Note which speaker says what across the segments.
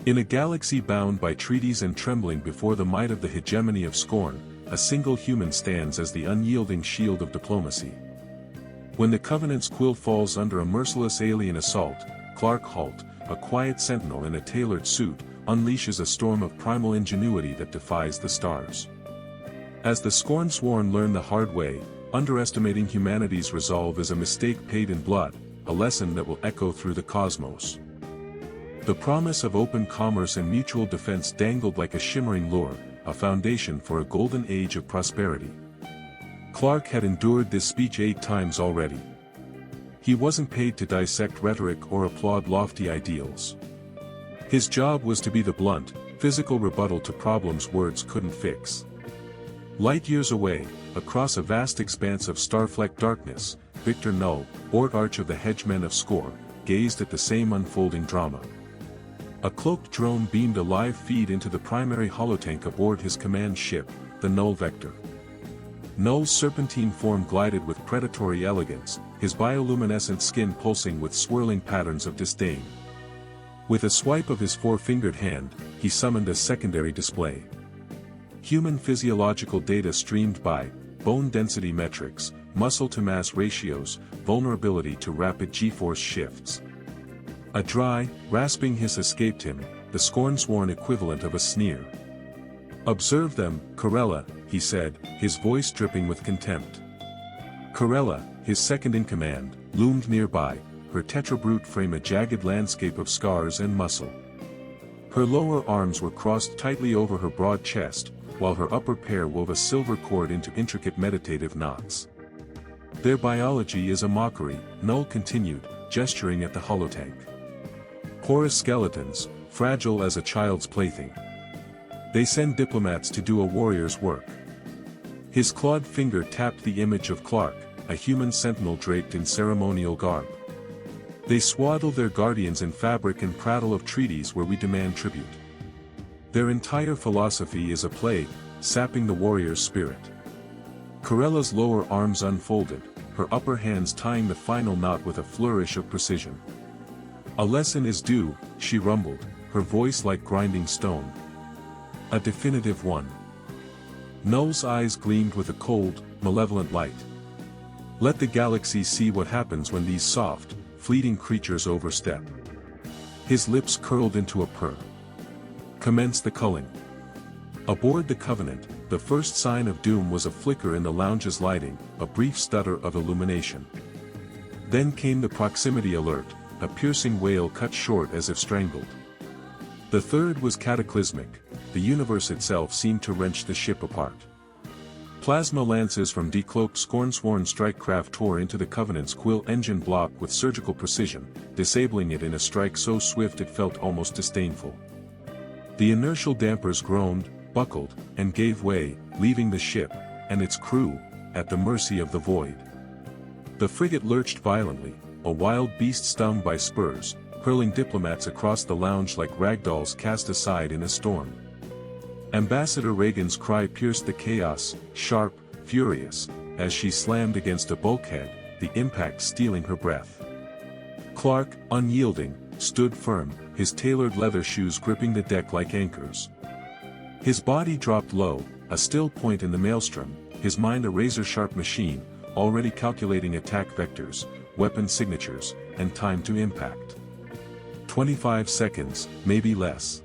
Speaker 1: In a galaxy bound by treaties and trembling before the might of the hegemony of scorn, a single human stands as the unyielding shield of diplomacy. When the Covenant's quill falls under a merciless alien assault, Clark Halt, a quiet sentinel in a tailored suit, unleashes a storm of primal ingenuity that defies the stars. As the Scorn-sworn learn the hard way, underestimating humanity's resolve is a mistake paid in blood, a lesson that will echo through the cosmos. The promise of open commerce and mutual defense dangled like a shimmering lure, a foundation for a golden age of prosperity. Clark had endured this speech 8 times already. He wasn't paid to dissect rhetoric or applaud lofty ideals. His job was to be the blunt, physical rebuttal to problems words couldn't fix. Light years away, across a vast expanse of star-flecked darkness, Victor Null, Ort Arch of the Hedgemen of Skor, gazed at the same unfolding drama. A cloaked drone beamed a live feed into the primary holotank aboard his command ship, the Null Vector. Null's serpentine form glided with predatory elegance, his bioluminescent skin pulsing with swirling patterns of disdain. With a swipe of his four-fingered hand, he summoned a secondary display. Human physiological data streamed by, bone density metrics, muscle-to-mass ratios, vulnerability to rapid G-force shifts. A dry, rasping hiss escaped him, the scorn-sworn equivalent of a sneer. "Observe them, Corella," he said, his voice dripping with contempt. Corella, his second-in-command, loomed nearby, her tetrabrute frame a jagged landscape of scars and muscle. Her lower arms were crossed tightly over her broad chest, while her upper pair wove a silver cord into intricate meditative knots. "Their biology is a mockery," Null continued, gesturing at the holotank. "Porous skeletons, fragile as a child's plaything. They send diplomats to do a warrior's work." His clawed finger tapped the image of Clark, a human sentinel draped in ceremonial garb. "They swaddle their guardians in fabric and prattle of treaties where we demand tribute. Their entire philosophy is a plague, sapping the warrior's spirit." Corella's lower arms unfolded, her upper hands tying the final knot with a flourish of precision. "A lesson is due," she rumbled, her voice like grinding stone. "A definitive one." Null's eyes gleamed with a cold, malevolent light. "Let the galaxy see what happens when these soft, fleeting creatures overstep." His lips curled into a purr. "Commence the culling." Aboard the Covenant, the first sign of doom was a flicker in the lounge's lighting, a brief stutter of illumination. Then came the proximity alert, a piercing wail cut short as if strangled. The third was cataclysmic, the universe itself seemed to wrench the ship apart. Plasma lances from decloaked Scorn-sworn strike craft tore into the Covenant's quill engine block with surgical precision, disabling it in a strike so swift it felt almost disdainful. The inertial dampers groaned, buckled, and gave way, leaving the ship, and its crew, at the mercy of the void. The frigate lurched violently, a wild beast stung by spurs, hurling diplomats across the lounge like ragdolls cast aside in a storm. Ambassador Reagan's cry pierced the chaos, sharp, furious, as she slammed against a bulkhead, the impact stealing her breath. Clark, unyielding, stood firm, his tailored leather shoes gripping the deck like anchors. His body dropped low, a still point in the maelstrom, his mind a razor-sharp machine, already calculating attack vectors, weapon signatures, and time to impact. 25 seconds, maybe less.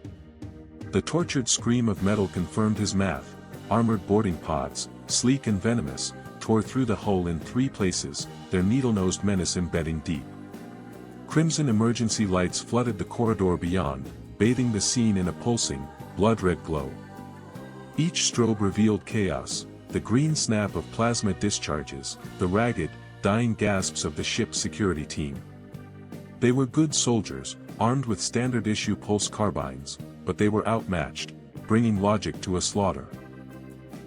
Speaker 1: The tortured scream of metal confirmed his math. Armored boarding pods, sleek and venomous, tore through the hull in 3 places, their needle-nosed menace embedding deep. Crimson emergency lights flooded the corridor beyond, bathing the scene in a pulsing, blood-red glow. Each strobe revealed chaos, the green snap of plasma discharges, the ragged, dying gasps of the ship's security team. They were good soldiers, armed with standard-issue pulse carbines, but they were outmatched, bringing logic to a slaughter.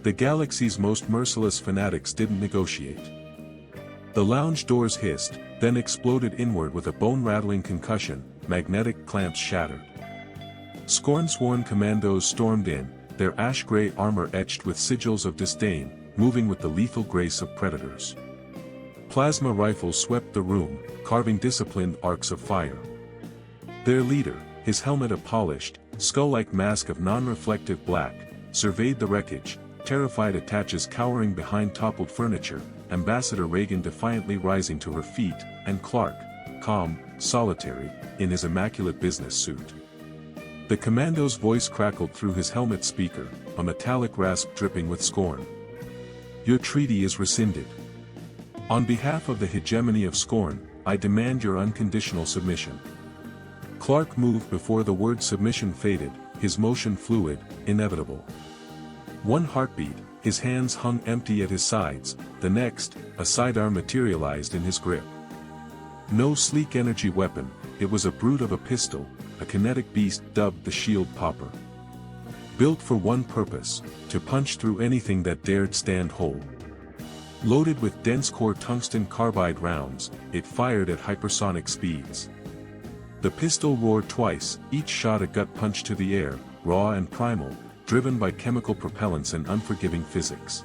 Speaker 1: The galaxy's most merciless fanatics didn't negotiate. The lounge doors hissed, then exploded inward with a bone-rattling concussion, magnetic clamps shattered. Scorn-sworn commandos stormed in, their ash-gray armor etched with sigils of disdain, moving with the lethal grace of predators. Plasma rifles swept the room, carving disciplined arcs of fire. Their leader, his helmet a polished, skull-like mask of non-reflective black, surveyed the wreckage, terrified attaches cowering behind toppled furniture, Ambassador Reagan defiantly rising to her feet, and Clark, calm, solitary, in his immaculate business suit. The commando's voice crackled through his helmet speaker, a metallic rasp dripping with scorn. "Your treaty is rescinded. On behalf of the hegemony of scorn, I demand your unconditional submission." Clark moved before the word submission faded, his motion fluid, inevitable. One heartbeat, his hands hung empty at his sides, the next, a sidearm materialized in his grip. No sleek energy weapon, it was a brute of a pistol, a kinetic beast dubbed the Shield Popper. Built for one purpose, to punch through anything that dared stand whole. Loaded with dense-core tungsten carbide rounds, it fired at hypersonic speeds. The pistol roared twice, each shot a gut punch to the air, raw and primal, driven by chemical propellants and unforgiving physics.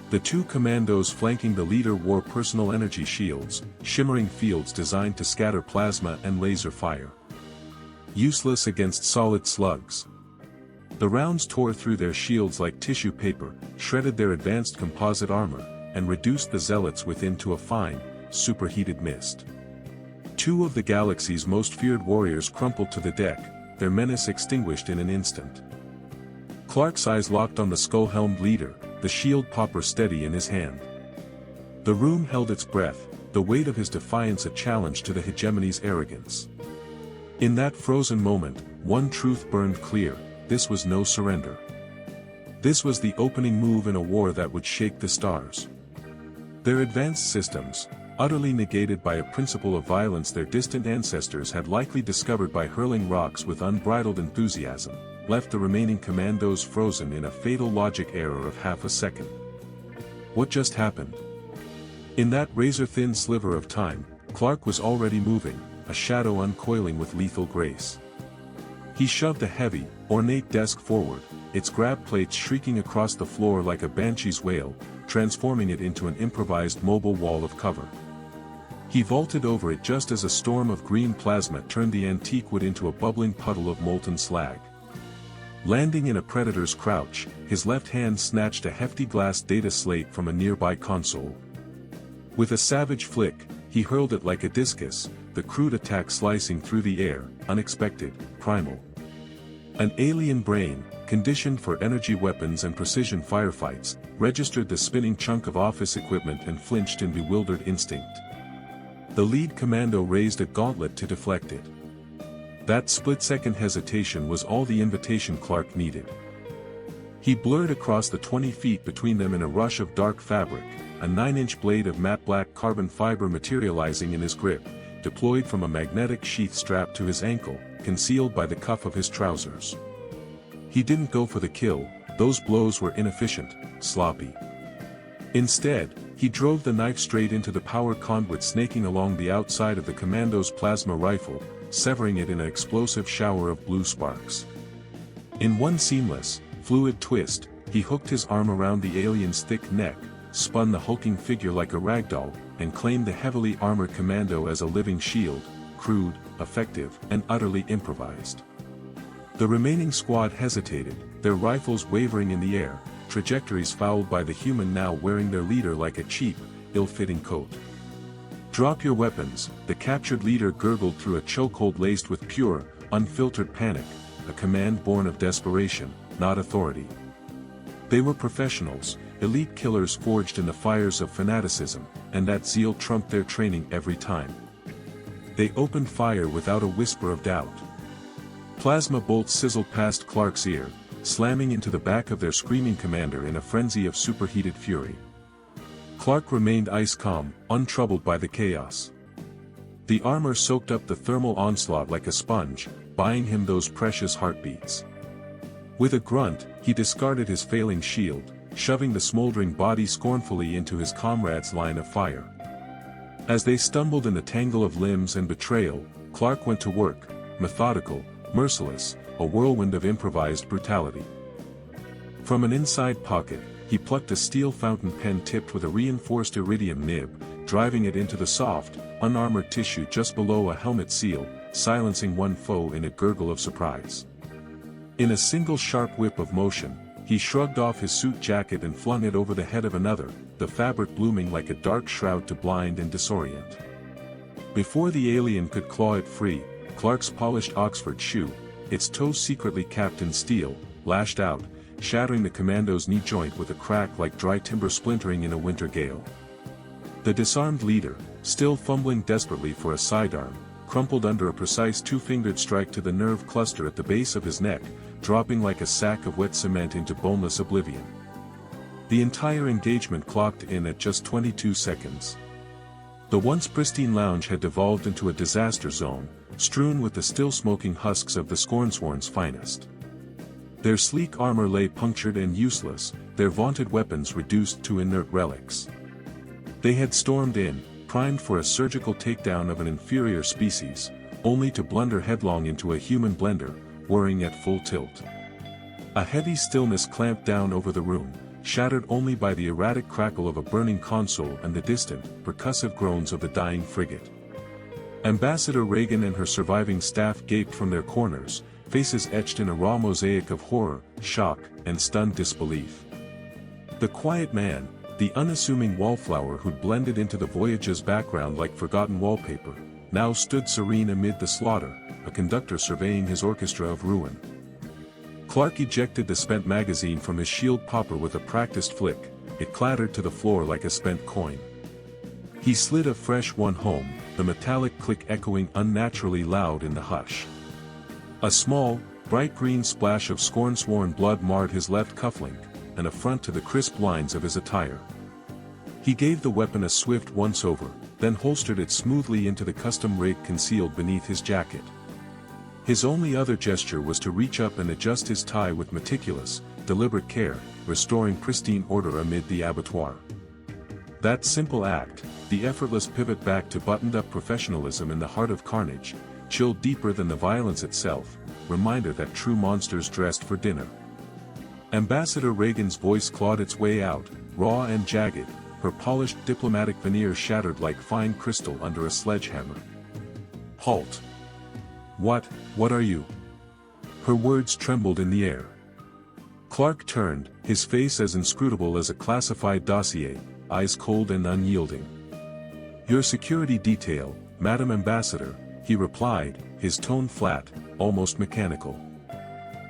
Speaker 1: The two commandos flanking the leader wore personal energy shields, shimmering fields designed to scatter plasma and laser fire. Useless against solid slugs. The rounds tore through their shields like tissue paper, shredded their advanced composite armor, and reduced the zealots within to a fine, superheated mist. Two of the galaxy's most feared warriors crumpled to the deck, their menace extinguished in an instant. Clark's eyes locked on the skull-helmed leader, the shield popper steady in his hand. The room held its breath, the weight of his defiance a challenge to the hegemony's arrogance. In that frozen moment, one truth burned clear: this was no surrender. This was the opening move in a war that would shake the stars. Their advanced systems, utterly negated by a principle of violence their distant ancestors had likely discovered by hurling rocks with unbridled enthusiasm, left the remaining commandos frozen in a fatal logic error of half a second. What just happened? In that razor-thin sliver of time, Clark was already moving, a shadow uncoiling with lethal grace. He shoved a heavy, ornate desk forward, its grab plates shrieking across the floor like a banshee's wail, transforming it into an improvised mobile wall of cover. He vaulted over it just as a storm of green plasma turned the antique wood into a bubbling puddle of molten slag. Landing in a predator's crouch, his left hand snatched a hefty glass data slate from a nearby console. With a savage flick, he hurled it like a discus, the crude attack slicing through the air, unexpected, primal. An alien brain, conditioned for energy weapons and precision firefights, registered the spinning chunk of office equipment and flinched in bewildered instinct. The lead commando raised a gauntlet to deflect it. That split-second hesitation was all the invitation Clark needed. He blurred across the 20 feet between them in a rush of dark fabric, a 9-inch blade of matte black carbon fiber materializing in his grip, deployed from a magnetic sheath strapped to his ankle, concealed by the cuff of his trousers. He didn't go for the kill, those blows were inefficient, sloppy. Instead, he drove the knife straight into the power conduit snaking along the outside of the commando's plasma rifle, severing it in an explosive shower of blue sparks. In one seamless, fluid twist, he hooked his arm around the alien's thick neck, spun the hulking figure like a ragdoll, and claimed the heavily armored commando as a living shield, crude, effective, and utterly improvised. The remaining squad hesitated, their rifles wavering in the air, trajectories fouled by the human now wearing their leader like a cheap, ill-fitting coat. "Drop your weapons," the captured leader gurgled through a chokehold laced with pure, unfiltered panic, a command born of desperation, not authority. They were professionals, elite killers forged in the fires of fanaticism, and that zeal trumped their training every time. They opened fire without a whisper of doubt. Plasma bolts sizzled past Clark's ear, slamming into the back of their screaming commander in a frenzy of superheated fury. Clark remained ice-calm, untroubled by the chaos. The armor soaked up the thermal onslaught like a sponge, buying him those precious heartbeats. With a grunt, he discarded his failing shield, shoving the smoldering body scornfully into his comrades' line of fire. As they stumbled in the tangle of limbs and betrayal, Clark went to work, methodical, merciless, a whirlwind of improvised brutality. From an inside pocket, he plucked a steel fountain pen tipped with a reinforced iridium nib, driving it into the soft, unarmored tissue just below a helmet seal, silencing one foe in a gurgle of surprise. In a single sharp whip of motion, he shrugged off his suit jacket and flung it over the head of another, the fabric blooming like a dark shroud to blind and disorient. Before the alien could claw it free, Clark's polished Oxford shoe, its toes secretly capped in steel, lashed out, shattering the commando's knee joint with a crack like dry timber splintering in a winter gale. The disarmed leader, still fumbling desperately for a sidearm, crumpled under a precise two-fingered strike to the nerve cluster at the base of his neck, dropping like a sack of wet cement into boneless oblivion. The entire engagement clocked in at just 22 seconds. The once pristine lounge had devolved into a disaster zone, strewn with the still-smoking husks of the Scornsworn's finest. Their sleek armor lay punctured and useless, their vaunted weapons reduced to inert relics. They had stormed in, primed for a surgical takedown of an inferior species, only to blunder headlong into a human blender, whirring at full tilt. A heavy stillness clamped down over the room, shattered only by the erratic crackle of a burning console and the distant, percussive groans of the dying frigate. Ambassador Reagan and her surviving staff gaped from their corners, faces etched in a raw mosaic of horror, shock, and stunned disbelief. The quiet man, the unassuming wallflower who'd blended into the Voyage's background like forgotten wallpaper, now stood serene amid the slaughter, a conductor surveying his orchestra of ruin. Clark ejected the spent magazine from his shield popper with a practiced flick, it clattered to the floor like a spent coin. He slid a fresh one home, the metallic click echoing unnaturally loud in the hush. A small, bright green splash of Scornsworn blood marred his left cufflink, an affront to the crisp lines of his attire. He gave the weapon a swift once-over, then holstered it smoothly into the custom rake concealed beneath his jacket. His only other gesture was to reach up and adjust his tie with meticulous, deliberate care, restoring pristine order amid the abattoir. That simple act, the effortless pivot back to buttoned-up professionalism in the heart of carnage, chilled deeper than the violence itself, reminder that true monsters dressed for dinner. Ambassador Reagan's voice clawed its way out, raw and jagged, her polished diplomatic veneer shattered like fine crystal under a sledgehammer. Halt! What are you? Her words trembled in the air. Clark turned, his face as inscrutable as a classified dossier, eyes cold and unyielding. Your security detail, Madam Ambassador, he replied, his tone flat, almost mechanical.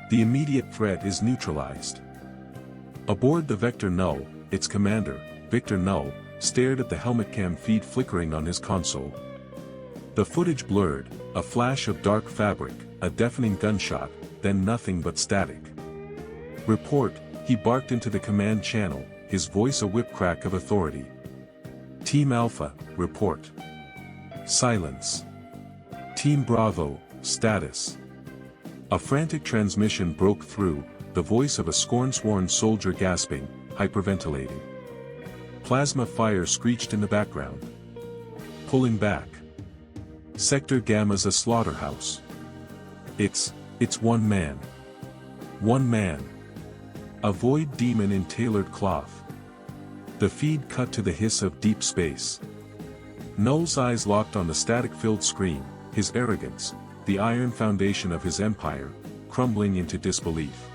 Speaker 1: The immediate threat is neutralized. Aboard the Vector Null, its commander, Victor Null, stared at the helmet cam feed flickering on his console. The footage blurred, a flash of dark fabric, a deafening gunshot, then nothing but static. Report, he barked into the command channel, his voice a whip crack of authority. Team Alpha, report. Silence. Team Bravo, status. A frantic transmission broke through, the voice of a Scornsworn soldier gasping, hyperventilating. Plasma fire screeched in the background. Pulling back. Sector Gamma's a slaughterhouse. It's one man. One man. A void demon in tailored cloth. The feed cut to the hiss of deep space. Null's eyes locked on the static-filled screen, his arrogance, the iron foundation of his empire, crumbling into disbelief.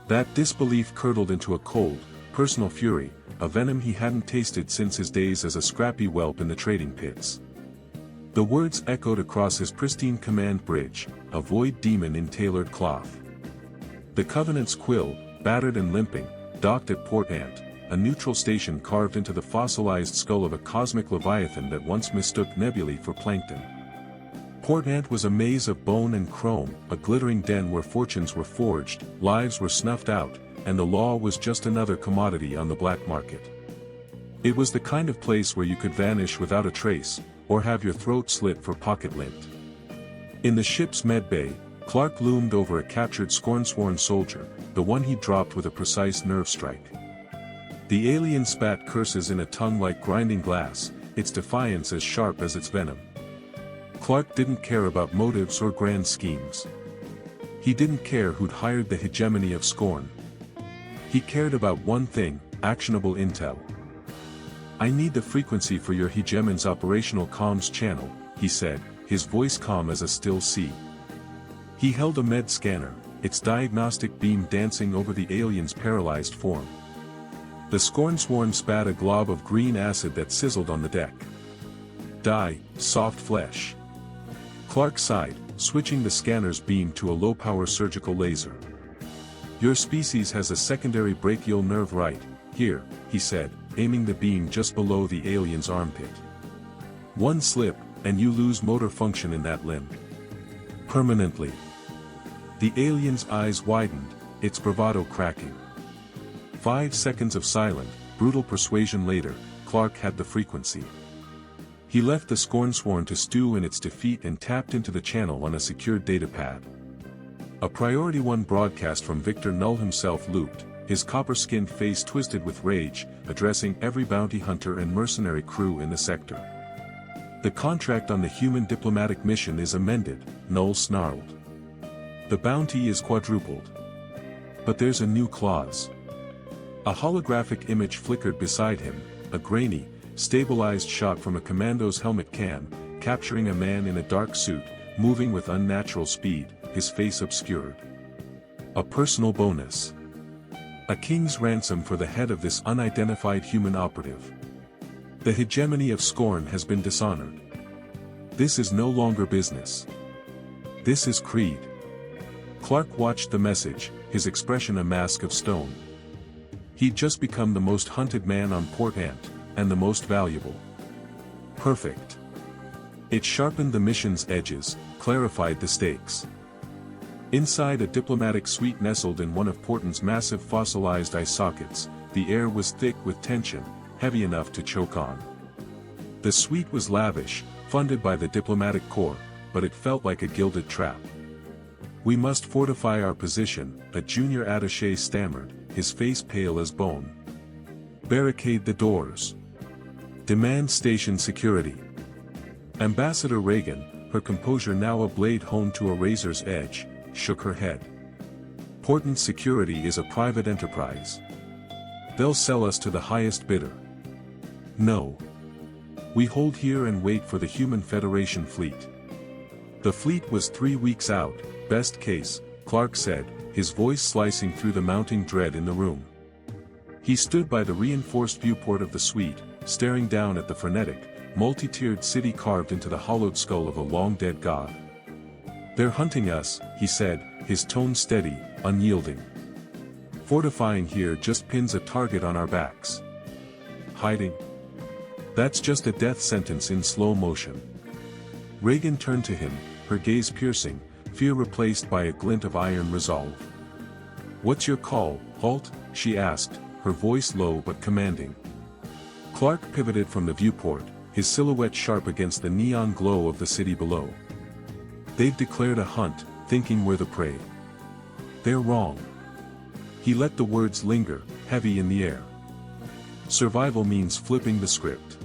Speaker 1: That disbelief curdled into a cold, personal fury, a venom he hadn't tasted since his days as a scrappy whelp in the trading pits. The words echoed across his pristine command bridge, a void demon in tailored cloth. The Covenant's quill, battered and limping, docked at Port Ant, a neutral station carved into the fossilized skull of a cosmic leviathan that once mistook nebulae for plankton. Port Ant was a maze of bone and chrome, a glittering den where fortunes were forged, lives were snuffed out, and the law was just another commodity on the black market. It was the kind of place where you could vanish without a trace, or have your throat slit for pocket lint. In the ship's medbay, Clark loomed over a captured Scornsworn soldier, the one he dropped with a precise nerve strike. The alien spat curses in a tongue like grinding glass, its defiance as sharp as its venom. Clark didn't care about motives or grand schemes. He didn't care who'd hired the hegemony of Scorn. He cared about one thing, actionable intel. I need the frequency for your hegemon's operational comms channel, he said, his voice calm as a still sea. He held a med scanner, its diagnostic beam dancing over the alien's paralyzed form. The Scornsworn spat a glob of green acid that sizzled on the deck. Die, soft flesh. Clark sighed, switching the scanner's beam to a low-power surgical laser. Your species has a secondary brachial nerve right here, he said, aiming the beam just below the alien's armpit. One slip, and you lose motor function in that limb. Permanently. The alien's eyes widened, its bravado cracking. 5 seconds of silent, brutal persuasion later, Clark had the frequency. He left the Scornsworn to stew in its defeat and tapped into the channel on a secured datapad. A Priority 1 broadcast from Victor Null himself looped, his copper-skinned face twisted with rage, addressing every bounty hunter and mercenary crew in the sector. The contract on the human diplomatic mission is amended, Null snarled. The bounty is quadrupled. But there's a new clause. A holographic image flickered beside him, a grainy, stabilized shot from a commando's helmet cam, capturing a man in a dark suit, moving with unnatural speed, his face obscured. A personal bonus. A king's ransom for the head of this unidentified human operative. The hegemony of Scorn has been dishonored. This is no longer business. This is creed. Clark watched the message, his expression a mask of stone. He'd just become the most hunted man on Port Ant, and the most valuable. Perfect. It sharpened the mission's edges, clarified the stakes. Inside a diplomatic suite nestled in one of Portland's massive fossilized eye sockets, the air was thick with tension, heavy enough to choke on. The suite was lavish, funded by the diplomatic corps, but it felt like a gilded trap. We must fortify our position, a junior attaché stammered, his face pale as bone. Barricade the doors. Demand station security. Ambassador Reagan, her composure now a blade honed to a razor's edge, shook her head. Portland Security is a private enterprise. They'll sell us to the highest bidder. No. We hold here and wait for the Human Federation fleet. The fleet was 3 weeks out, best case, Clark said, his voice slicing through the mounting dread in the room. He stood by the reinforced viewport of the suite, staring down at the frenetic, multi-tiered city carved into the hollowed skull of a long-dead god. They're hunting us, he said, his tone steady, unyielding. Fortifying here just pins a target on our backs. Hiding? That's just a death sentence in slow motion. Reagan turned to him, her gaze piercing, fear replaced by a glint of iron resolve. What's your call, halt? She asked, her voice low but commanding. Clark pivoted from the viewport, his silhouette sharp against the neon glow of the city below. They've declared a hunt, thinking we're the prey. They're wrong. He let the words linger, heavy in the air. Survival means flipping the script.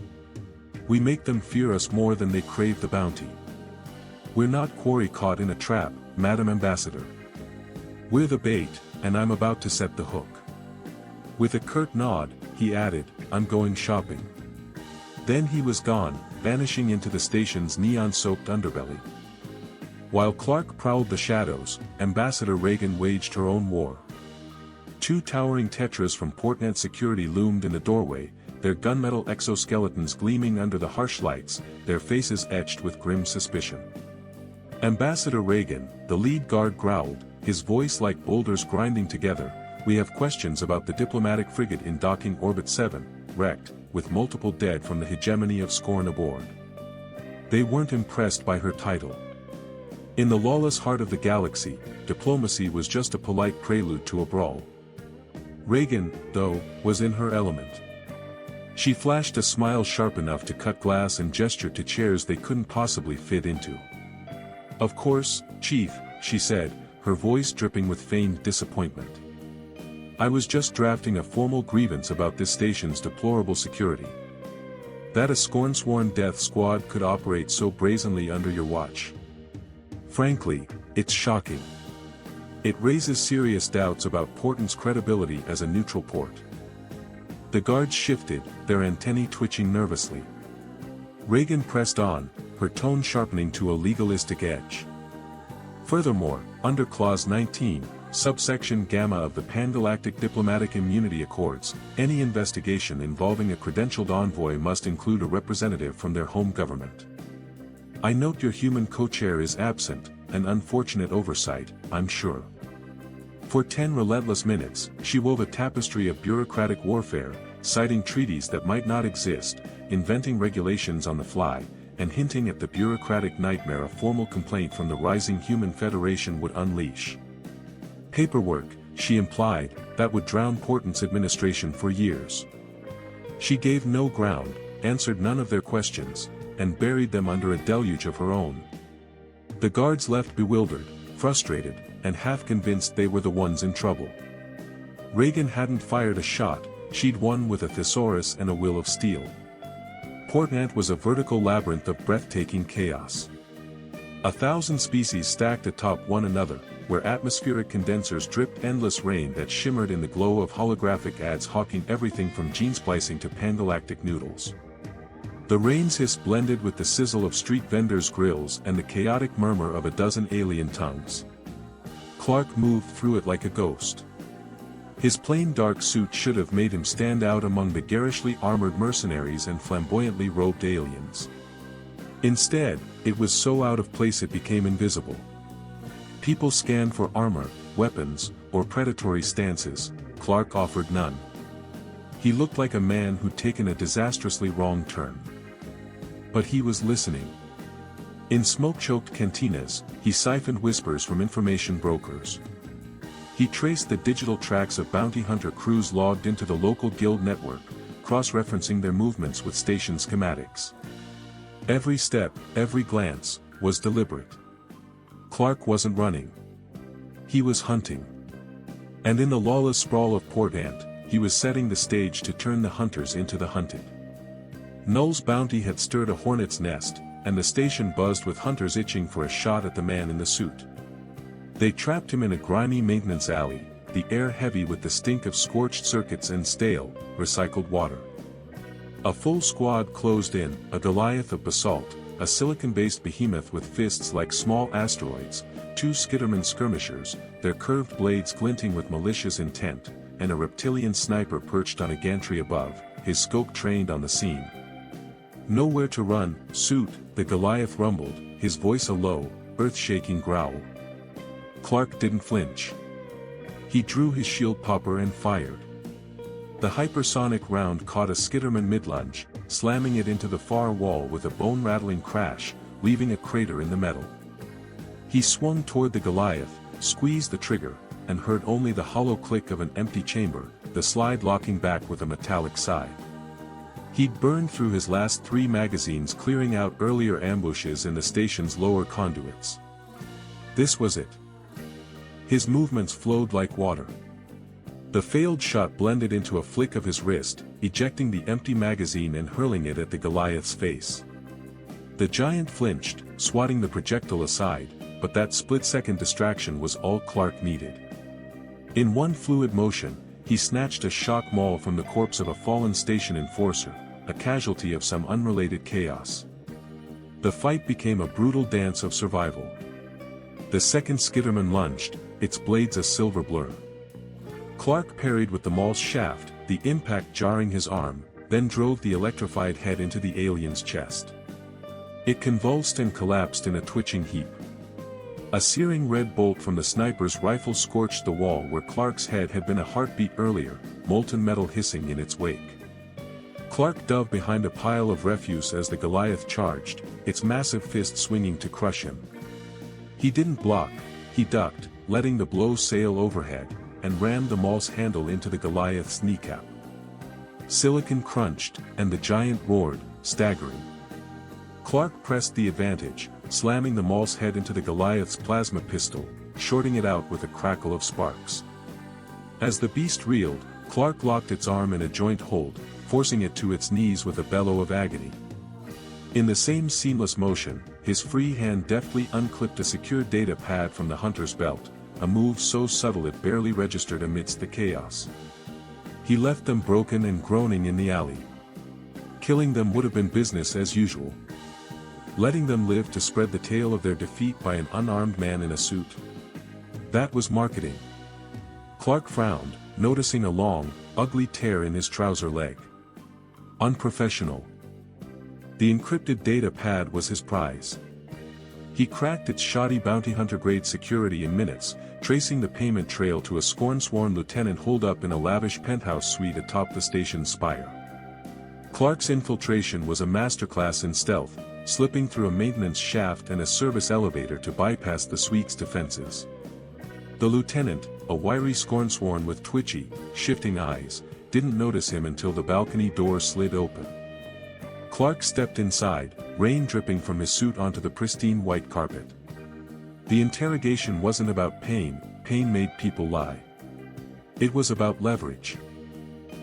Speaker 1: We make them fear us more than they crave the bounty. We're not quarry caught in a trap, Madam Ambassador. We're the bait, and I'm about to set the hook. With a curt nod, he added, I'm going shopping. Then he was gone, vanishing into the station's neon-soaked underbelly. While Clark prowled the shadows, Ambassador Reagan waged her own war. 2 towering tetras from Portnet Security loomed in the doorway, their gunmetal exoskeletons gleaming under the harsh lights, their faces etched with grim suspicion. Ambassador Reagan, the lead guard growled, his voice like boulders grinding together, we have questions about the diplomatic frigate in docking Orbit 7, wrecked, with multiple dead from the hegemony of Scorn aboard. They weren't impressed by her title. In the lawless heart of the galaxy, diplomacy was just a polite prelude to a brawl. Reagan, though, was in her element. She flashed a smile sharp enough to cut glass and gestured to chairs they couldn't possibly fit into. Of course, Chief, she said, her voice dripping with feigned disappointment. I was just drafting a formal grievance about this station's deplorable security. That a Scornsworn death squad could operate so brazenly under your watch. Frankly, it's shocking. It raises serious doubts about Portland's credibility as a neutral port. The guards shifted, their antennae twitching nervously. Reagan pressed on, her tone sharpening to a legalistic edge. Furthermore, under Clause 19, subsection Gamma of the Pan-Galactic Diplomatic Immunity Accords, any investigation involving a credentialed envoy must include a representative from their home government. I note your human co-chair is absent, an unfortunate oversight, I'm sure. For 10 relentless minutes, she wove a tapestry of bureaucratic warfare, citing treaties that might not exist, inventing regulations on the fly, and hinting at the bureaucratic nightmare a formal complaint from the rising Human Federation would unleash. Paperwork, she implied, that would drown Portent's administration for years. She gave no ground, answered none of their questions, and buried them under a deluge of her own. The guards left bewildered, frustrated, and half convinced they were the ones in trouble. Reagan hadn't fired a shot, she'd won with a thesaurus and a will of steel. Portent was a vertical labyrinth of breathtaking chaos. 1,000 species stacked atop one another, where atmospheric condensers dripped endless rain that shimmered in the glow of holographic ads hawking everything from gene splicing to pangalactic noodles. The rain's hiss blended with the sizzle of street vendors' grills and the chaotic murmur of a dozen alien tongues. Clark moved through it like a ghost. His plain dark suit should have made him stand out among the garishly armored mercenaries and flamboyantly robed aliens. Instead, it was so out of place it became invisible. People scanned for armor, weapons, or predatory stances. Clark offered none. He looked like a man who'd taken a disastrously wrong turn. But he was listening. In smoke-choked cantinas, he siphoned whispers from information brokers. He traced the digital tracks of bounty hunter crews logged into the local guild network, cross-referencing their movements with station schematics. Every step, every glance, was deliberate. Clark wasn't running. He was hunting. And in the lawless sprawl of Portent, he was setting the stage to turn the hunters into the hunted. Null's bounty had stirred a hornet's nest, and the station buzzed with hunters itching for a shot at the man in the suit. They trapped him in a grimy maintenance alley, the air heavy with the stink of scorched circuits and stale, recycled water. A full squad closed in, a Goliath of basalt, a silicon-based behemoth with fists like small asteroids, 2 Skitterman skirmishers, their curved blades glinting with malicious intent, and a reptilian sniper perched on a gantry above, his scope trained on the scene. Nowhere to run, suit, the Goliath rumbled, his voice a low, earth-shaking growl. Clark didn't flinch. He drew his shield popper and fired. The hypersonic round caught a Skitterman mid-lunge, slamming it into the far wall with a bone-rattling crash, leaving a crater in the metal. He swung toward the Goliath, squeezed the trigger, and heard only the hollow click of an empty chamber, the slide locking back with a metallic sigh. He'd burned through his last 3 magazines, clearing out earlier ambushes in the station's lower conduits. This was it. His movements flowed like water. The failed shot blended into a flick of his wrist, ejecting the empty magazine and hurling it at the Goliath's face. The giant flinched, swatting the projectile aside, but that split-second distraction was all Clark needed. In one fluid motion, he snatched a shock maul from the corpse of a fallen station enforcer, a casualty of some unrelated chaos. The fight became a brutal dance of survival. The second Skitterman lunged, its blades a silver blur. Clark parried with the maul's shaft, the impact jarring his arm, then drove the electrified head into the alien's chest. It convulsed and collapsed in a twitching heap. A searing red bolt from the sniper's rifle scorched the wall where Clark's head had been a heartbeat earlier, molten metal hissing in its wake. Clark dove behind a pile of refuse as the Goliath charged, its massive fist swinging to crush him. He didn't block, he ducked, letting the blow sail overhead, and rammed the maul's handle into the Goliath's kneecap. Silicon crunched, and the giant roared, staggering. Clark pressed the advantage, slamming the maul's head into the Goliath's plasma pistol, shorting it out with a crackle of sparks. As the beast reeled, Clark locked its arm in a joint hold, forcing it to its knees with a bellow of agony. In the same seamless motion, his free hand deftly unclipped a secure data pad from the hunter's belt, a move so subtle it barely registered amidst the chaos. He left them broken and groaning in the alley. Killing them would have been business as usual. Letting them live to spread the tale of their defeat by an unarmed man in a suit. That was marketing. Clark frowned, noticing a long, ugly tear in his trouser leg. Unprofessional. The encrypted data pad was his prize. He cracked its shoddy bounty hunter-grade security in minutes, tracing the payment trail to a scorn-sworn lieutenant holed up in a lavish penthouse suite atop the station's spire. Clark's infiltration was a masterclass in stealth, slipping through a maintenance shaft and a service elevator to bypass the suite's defenses. The lieutenant, a wiry scorn-sworn with twitchy, shifting eyes, didn't notice him until the balcony door slid open. Clark stepped inside, rain dripping from his suit onto the pristine white carpet. The interrogation wasn't about pain made people lie. It was about leverage.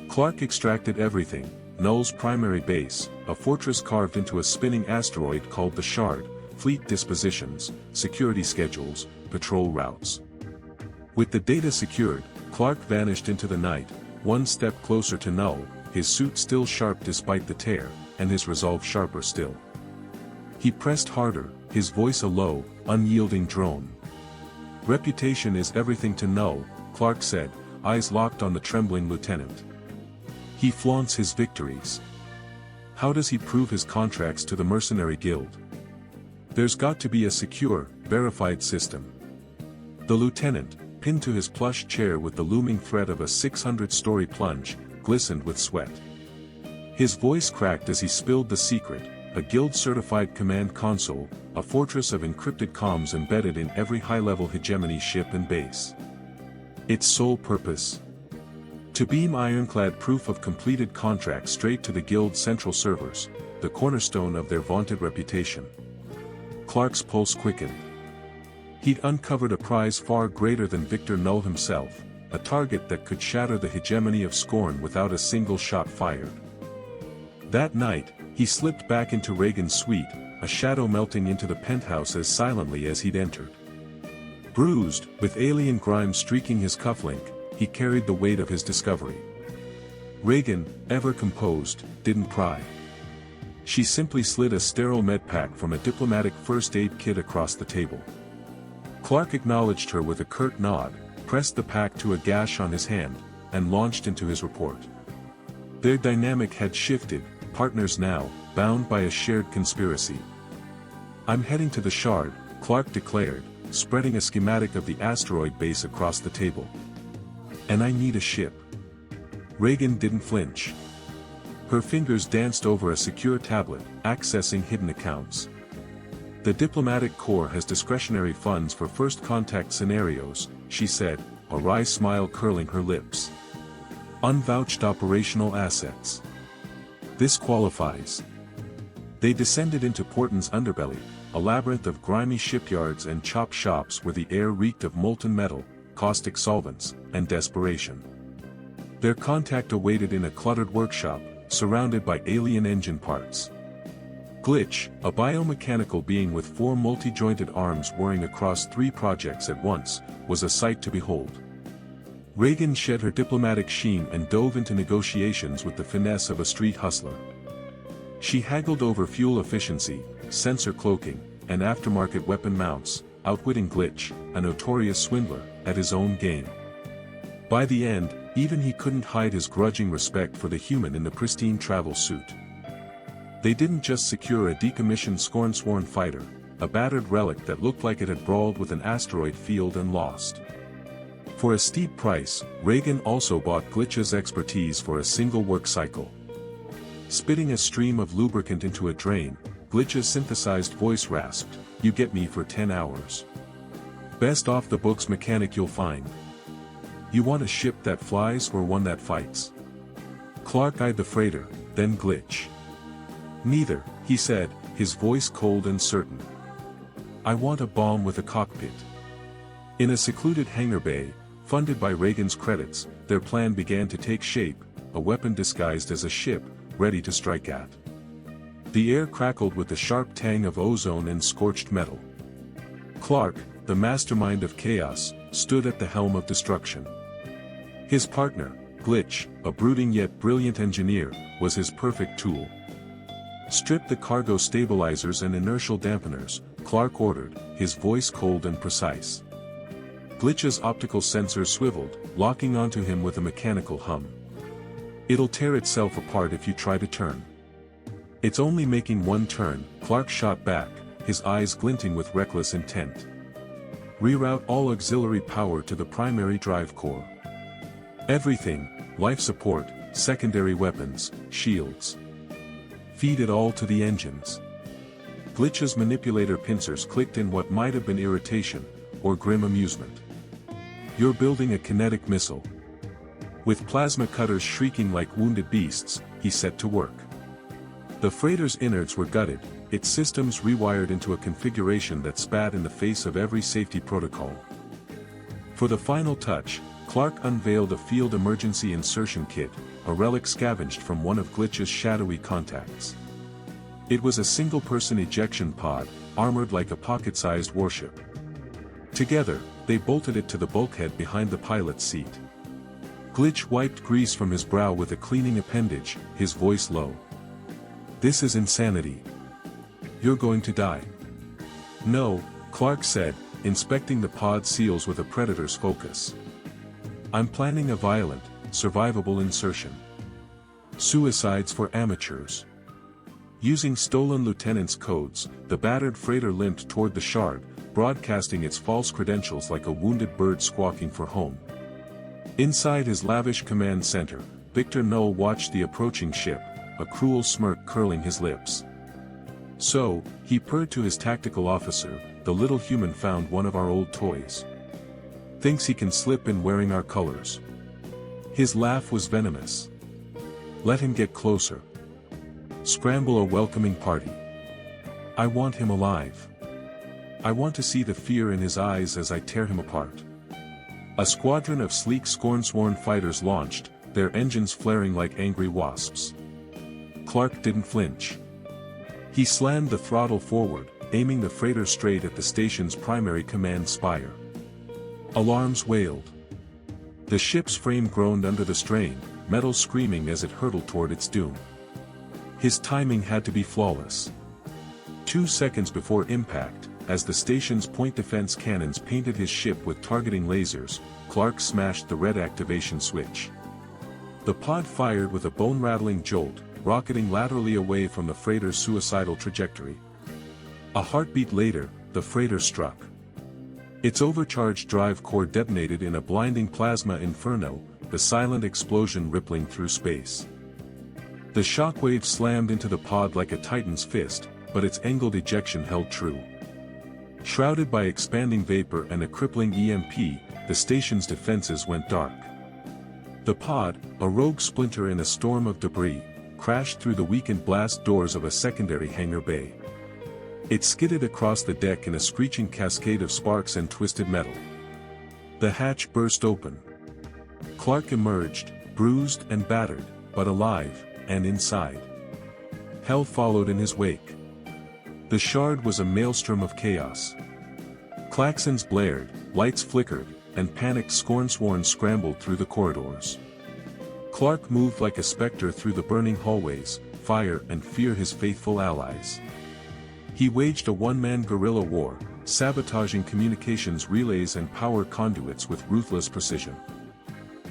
Speaker 1: Clark extracted everything: Null's primary base, a fortress carved into a spinning asteroid called the Shard, fleet dispositions, security schedules, patrol routes. With the data secured, Clark vanished into the night, one step closer to Null, his suit still sharp despite the tear, and his resolve sharper still. He pressed harder, his voice a low, unyielding drone. "Reputation is everything to Null," Clark said, eyes locked on the trembling lieutenant. "He flaunts his victories. How does he prove his contracts to the mercenary guild? There's got to be a secure, verified system." The lieutenant, pinned to his plush chair with the looming threat of a 600-story plunge, glistened with sweat. His voice cracked as he spilled the secret: a guild-certified command console, a fortress of encrypted comms embedded in every high-level hegemony ship and base. Its sole purpose? To beam ironclad proof of completed contracts straight to the guild's central servers, the cornerstone of their vaunted reputation. Clark's pulse quickened. He'd uncovered a prize far greater than Victor Null himself, a target that could shatter the hegemony of Scorn without a single shot fired. That night, he slipped back into Reagan's suite, a shadow melting into the penthouse as silently as he'd entered. Bruised, with alien grime streaking his cufflink, he carried the weight of his discovery. Reagan, ever composed, didn't pry. She simply slid a sterile medpack from a diplomatic first aid kit across the table. Clark acknowledged her with a curt nod, pressed the pack to a gash on his hand, and launched into his report. Their dynamic had shifted, partners now, bound by a shared conspiracy. "I'm heading to the Shard," Clark declared, spreading a schematic of the asteroid base across the table. "And I need a ship." Reagan didn't flinch. Her fingers danced over a secure tablet, accessing hidden accounts. "The diplomatic corps has discretionary funds for first contact scenarios," she said, a wry smile curling her lips. "Unvouched operational assets. This qualifies." They descended into Porton's underbelly, a labyrinth of grimy shipyards and chop shops where the air reeked of molten metal, caustic solvents, and desperation. Their contact awaited in a cluttered workshop, surrounded by alien engine parts. Glitch, a biomechanical being with 4 multi-jointed arms whirring across 3 projects at once, was a sight to behold. Reagan shed her diplomatic sheen and dove into negotiations with the finesse of a street hustler. She haggled over fuel efficiency, sensor cloaking, and aftermarket weapon mounts, outwitting Glitch, a notorious swindler, at his own game. By the end, even he couldn't hide his grudging respect for the human in the pristine travel suit. They didn't just secure a decommissioned Scorn-sworn fighter, a battered relic that looked like it had brawled with an asteroid field and lost. For a steep price, Reagan also bought Glitch's expertise for a single work cycle. Spitting a stream of lubricant into a drain, Glitch's synthesized voice rasped, "You get me for 10 hours. Best off-the-books mechanic you'll find. You want a ship that flies or one that fights?" Clark eyed the freighter, then Glitch. "Neither," he said, his voice cold and certain. "I want a bomb with a cockpit." In a secluded hangar bay, funded by Reagan's credits, their plan began to take shape, a weapon disguised as a ship, ready to strike at. The air crackled with the sharp tang of ozone and scorched metal. Clark, the mastermind of chaos, stood at the helm of destruction. His partner, Glitch, a brooding yet brilliant engineer, was his perfect tool. "Strip the cargo stabilizers and inertial dampeners," Clark ordered, his voice cold and precise. Glitch's optical sensor swiveled, locking onto him with a mechanical hum. "It'll tear itself apart if you try to turn." "It's only making one turn," Clark shot back, his eyes glinting with reckless intent. "Reroute all auxiliary power to the primary drive core. Everything, life support, secondary weapons, shields. Feed it all to the engines." Glitch's manipulator pincers clicked in what might have been irritation, or grim amusement. "You're building a kinetic missile." With plasma cutters shrieking like wounded beasts, he set to work. The freighter's innards were gutted, its systems rewired into a configuration that spat in the face of every safety protocol. For the final touch, Clark unveiled a field emergency insertion kit, a relic scavenged from one of Glitch's shadowy contacts. It was a single-person ejection pod, armored like a pocket-sized warship. Together, they bolted it to the bulkhead behind the pilot's seat. Glitch wiped grease from his brow with a cleaning appendage, his voice low. "This is insanity. You're going to die." "No," Clark said, inspecting the pod seals with a predator's focus. "I'm planning a violent, survivable insertion. Suicides for amateurs." Using stolen lieutenant's codes, the battered freighter limped toward the shard, broadcasting its false credentials like a wounded bird squawking for home. Inside his lavish command center, Victor Null watched the approaching ship, a cruel smirk curling his lips. "So," he purred to his tactical officer, "the little human found one of our old toys. Thinks he can slip in wearing our colors." His laugh was venomous. "Let him get closer. Scramble a welcoming party. I want him alive. I want to see the fear in his eyes as I tear him apart." A squadron of sleek Scorn-sworn fighters launched, their engines flaring like angry wasps. Clark didn't flinch. He slammed the throttle forward, aiming the freighter straight at the station's primary command spire. Alarms wailed. The ship's frame groaned under the strain, metal screaming as it hurtled toward its doom. His timing had to be flawless. 2 seconds before impact, as the station's point defense cannons painted his ship with targeting lasers, Clark smashed the red activation switch. The pod fired with a bone-rattling jolt, rocketing laterally away from the freighter's suicidal trajectory. A heartbeat later, the freighter struck. Its overcharged drive core detonated in a blinding plasma inferno, the silent explosion rippling through space. The shockwave slammed into the pod like a titan's fist, but its angled ejection held true. Shrouded by expanding vapor and a crippling EMP, the station's defenses went dark. The pod, a rogue splinter in a storm of debris, crashed through the weakened blast doors of a secondary hangar bay. It skidded across the deck in a screeching cascade of sparks and twisted metal. The hatch burst open. Clark emerged, bruised and battered, but alive, and inside. Hell followed in his wake. The shard was a maelstrom of chaos. Klaxons blared, lights flickered, and panicked Scorn-sworn scrambled through the corridors. Clark moved like a specter through the burning hallways, fire and fear his faithful allies. He waged a one-man guerrilla war, sabotaging communications relays and power conduits with ruthless precision.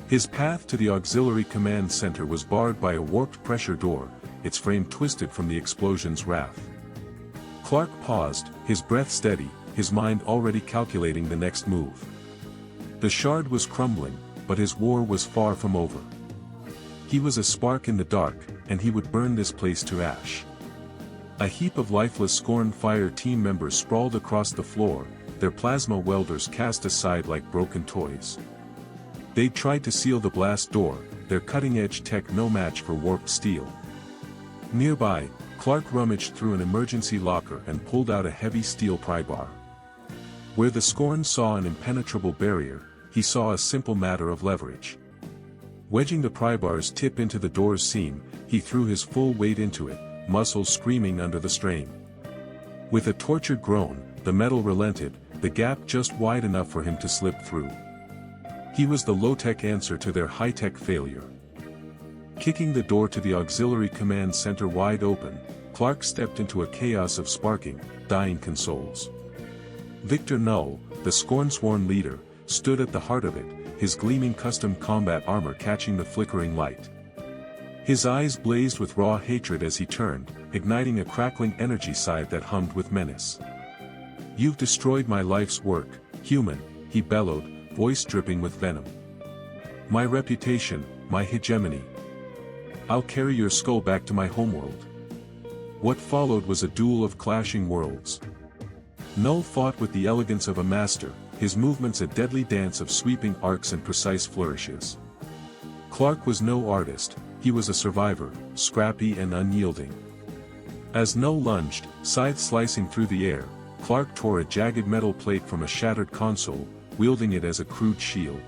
Speaker 1: His path to the auxiliary command center was barred by a warped pressure door, its frame twisted from the explosion's wrath. Clark paused, his breath steady, his mind already calculating the next move. The shard was crumbling, but his war was far from over. He was a spark in the dark, and he would burn this place to ash. A heap of lifeless Scorn Fire team members sprawled across the floor, their plasma welders cast aside like broken toys. They'd tried to seal the blast door, their cutting-edge tech no match for warped steel. Nearby, Clark rummaged through an emergency locker and pulled out a heavy steel pry bar. Where the Scorn saw an impenetrable barrier, he saw a simple matter of leverage. Wedging the pry bar's tip into the door's seam, he threw his full weight into it, muscles screaming under the strain. With a tortured groan, the metal relented, the gap just wide enough for him to slip through. He was the low-tech answer to their high-tech failure. Kicking the door to the auxiliary command center wide open, Clark stepped into a chaos of sparking, dying consoles. Victor Null, the Scorn-sworn leader, stood at the heart of it, his gleaming custom combat armor catching the flickering light. His eyes blazed with raw hatred as he turned, igniting a crackling energy scythe that hummed with menace. "You've destroyed my life's work, human," he bellowed, voice dripping with venom. "My reputation, my hegemony. I'll carry your skull back to my homeworld." What followed was a duel of clashing worlds. Null fought with the elegance of a master, his movements a deadly dance of sweeping arcs and precise flourishes. Clark was no artist, he was a survivor, scrappy and unyielding. As Null lunged, scythe slicing through the air, Clark tore a jagged metal plate from a shattered console, wielding it as a crude shield.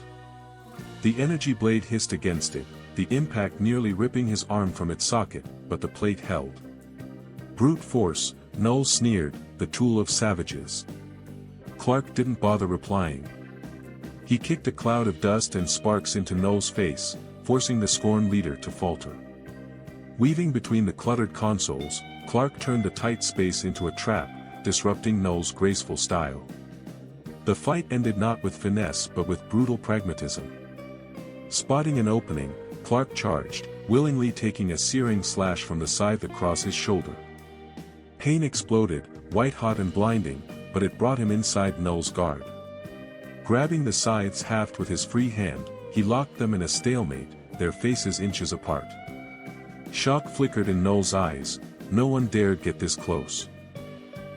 Speaker 1: The energy blade hissed against it, the impact nearly ripping his arm from its socket, but the plate held. "Brute force," Null sneered, "the tool of savages." Clark didn't bother replying. He kicked a cloud of dust and sparks into Null's face, forcing the Scorn leader to falter. Weaving between the cluttered consoles, Clark turned the tight space into a trap, disrupting Null's graceful style. The fight ended not with finesse but with brutal pragmatism. Spotting an opening, Clark charged, willingly taking a searing slash from the scythe across his shoulder. Pain exploded, white-hot and blinding, but it brought him inside Null's guard. Grabbing the scythe's haft with his free hand, he locked them in a stalemate, their faces inches apart. Shock flickered in Null's eyes, no one dared get this close.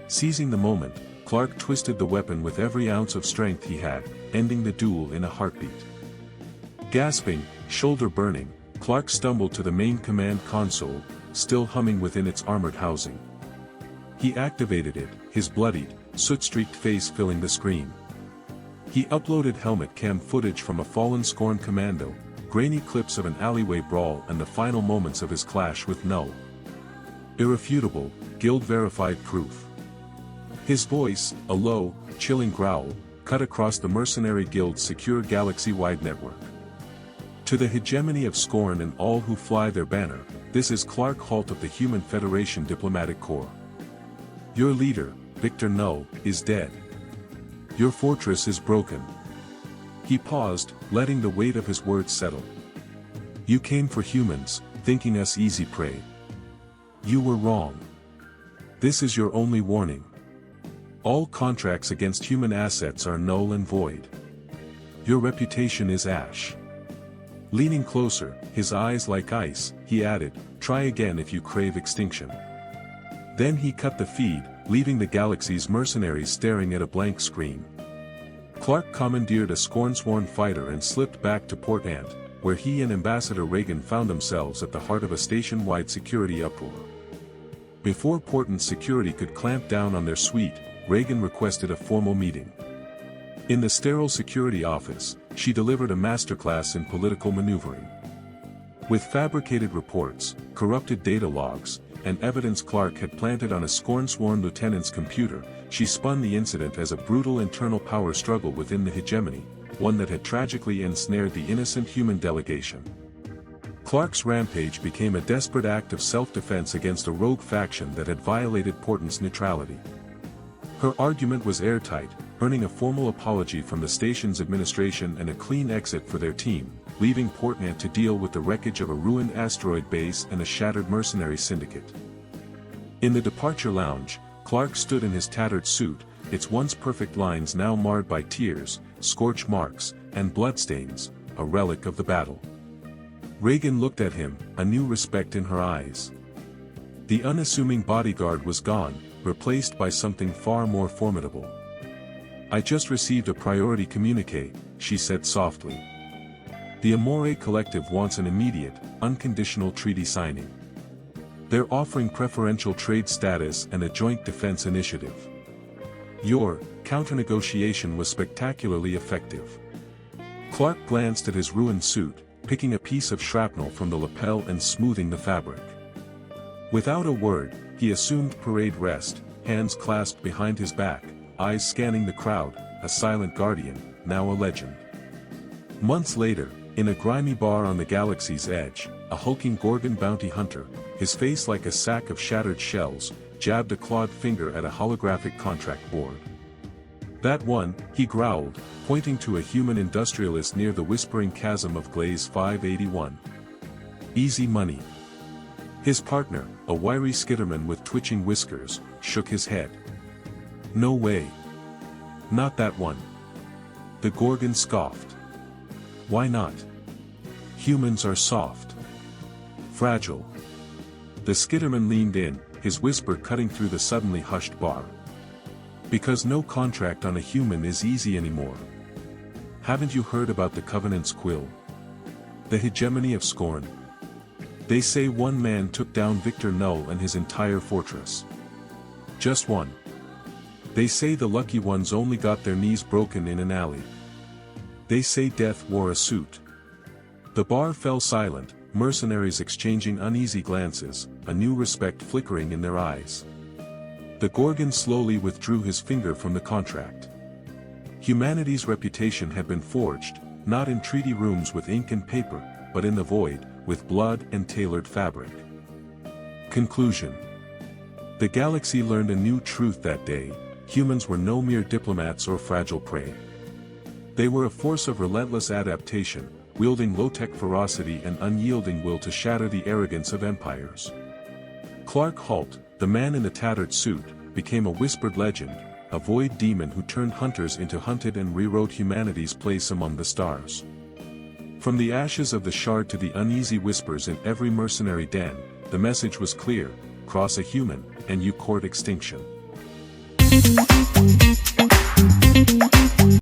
Speaker 1: Seizing the moment, Clark twisted the weapon with every ounce of strength he had, ending the duel in a heartbeat. Gasping, shoulder burning, Clark stumbled to the main command console, still humming within its armored housing. He activated it, his bloodied, soot-streaked face filling the screen. He uploaded helmet cam footage from a fallen Scorn commando, grainy clips of an alleyway brawl and the final moments of his clash with Null. Irrefutable, guild-verified proof. His voice, a low, chilling growl, cut across the mercenary guild's secure galaxy-wide network. To the hegemony of Scorn and all who fly their banner, this is Clark Halt of the Human Federation Diplomatic Corps. Your leader, Victor Null, is dead. Your fortress is broken. He paused, letting the weight of his words settle. You came for humans, thinking us easy prey. You were wrong. This is your only warning. All contracts against human assets are null and void. Your reputation is ash. Leaning closer, his eyes like ice, he added, try again if you crave extinction. Then he cut the feed, leaving the galaxy's mercenaries staring at a blank screen. Clark commandeered a Scorn-sworn fighter and slipped back to Port Ant, where he and Ambassador Reagan found themselves at the heart of a station-wide security uproar. Before Portant's security could clamp down on their suite, Reagan requested a formal meeting. In the sterile security office, she delivered a masterclass in political maneuvering. With fabricated reports, corrupted data logs, and evidence Clark had planted on a Scorn-sworn lieutenant's computer, she spun the incident as a brutal internal power struggle within the hegemony, one that had tragically ensnared the innocent human delegation. Clark's rampage became a desperate act of self-defense against a rogue faction that had violated Portant's neutrality. Her argument was airtight, earning a formal apology from the station's administration and a clean exit for their team, leaving Port Ant to deal with the wreckage of a ruined asteroid base and a shattered mercenary syndicate. In the departure lounge, Clark stood in his tattered suit, its once perfect lines now marred by tears, scorch marks, and bloodstains, a relic of the battle. Reagan looked at him, a new respect in her eyes. The unassuming bodyguard was gone, replaced by something far more formidable. I just received a priority communique, she said softly. The Amore Collective wants an immediate, unconditional treaty signing. They're offering preferential trade status and a joint defense initiative. Your counter-negotiation was spectacularly effective. Clark glanced at his ruined suit, picking a piece of shrapnel from the lapel and smoothing the fabric. Without a word, he assumed parade rest, hands clasped behind his back, eyes scanning the crowd, a silent guardian, now a legend. Months later, in a grimy bar on the galaxy's edge, a hulking Gorgon bounty hunter, his face like a sack of shattered shells, jabbed a clawed finger at a holographic contract board. "That one," he growled, pointing to a human industrialist near the whispering chasm of Glaze 581. "Easy money." His partner, a wiry skitterman with twitching whiskers, shook his head. "No way. Not that one." The Gorgon scoffed. "Why not? Humans are soft. Fragile." The skitterman leaned in, his whisper cutting through the suddenly hushed bar. "Because no contract on a human is easy anymore. Haven't you heard about the Covenant's quill? The hegemony of scorn? They say one man took down Victor Null and his entire fortress. Just one. They say the lucky ones only got their knees broken in an alley. They say death wore a suit." The bar fell silent, mercenaries exchanging uneasy glances, a new respect flickering in their eyes. The Gorgon slowly withdrew his finger from the contract. Humanity's reputation had been forged, not in treaty rooms with ink and paper, but in the void, with blood and tailored fabric. Conclusion. The galaxy learned a new truth that day: humans were no mere diplomats or fragile prey. They were a force of relentless adaptation, wielding low-tech ferocity and unyielding will to shatter the arrogance of empires. Clark Halt, the man in the tattered suit, became a whispered legend, a void demon who turned hunters into hunted and rewrote humanity's place among the stars. From the ashes of the shard to the uneasy whispers in every mercenary den, the message was clear: cross a human, and you court extinction.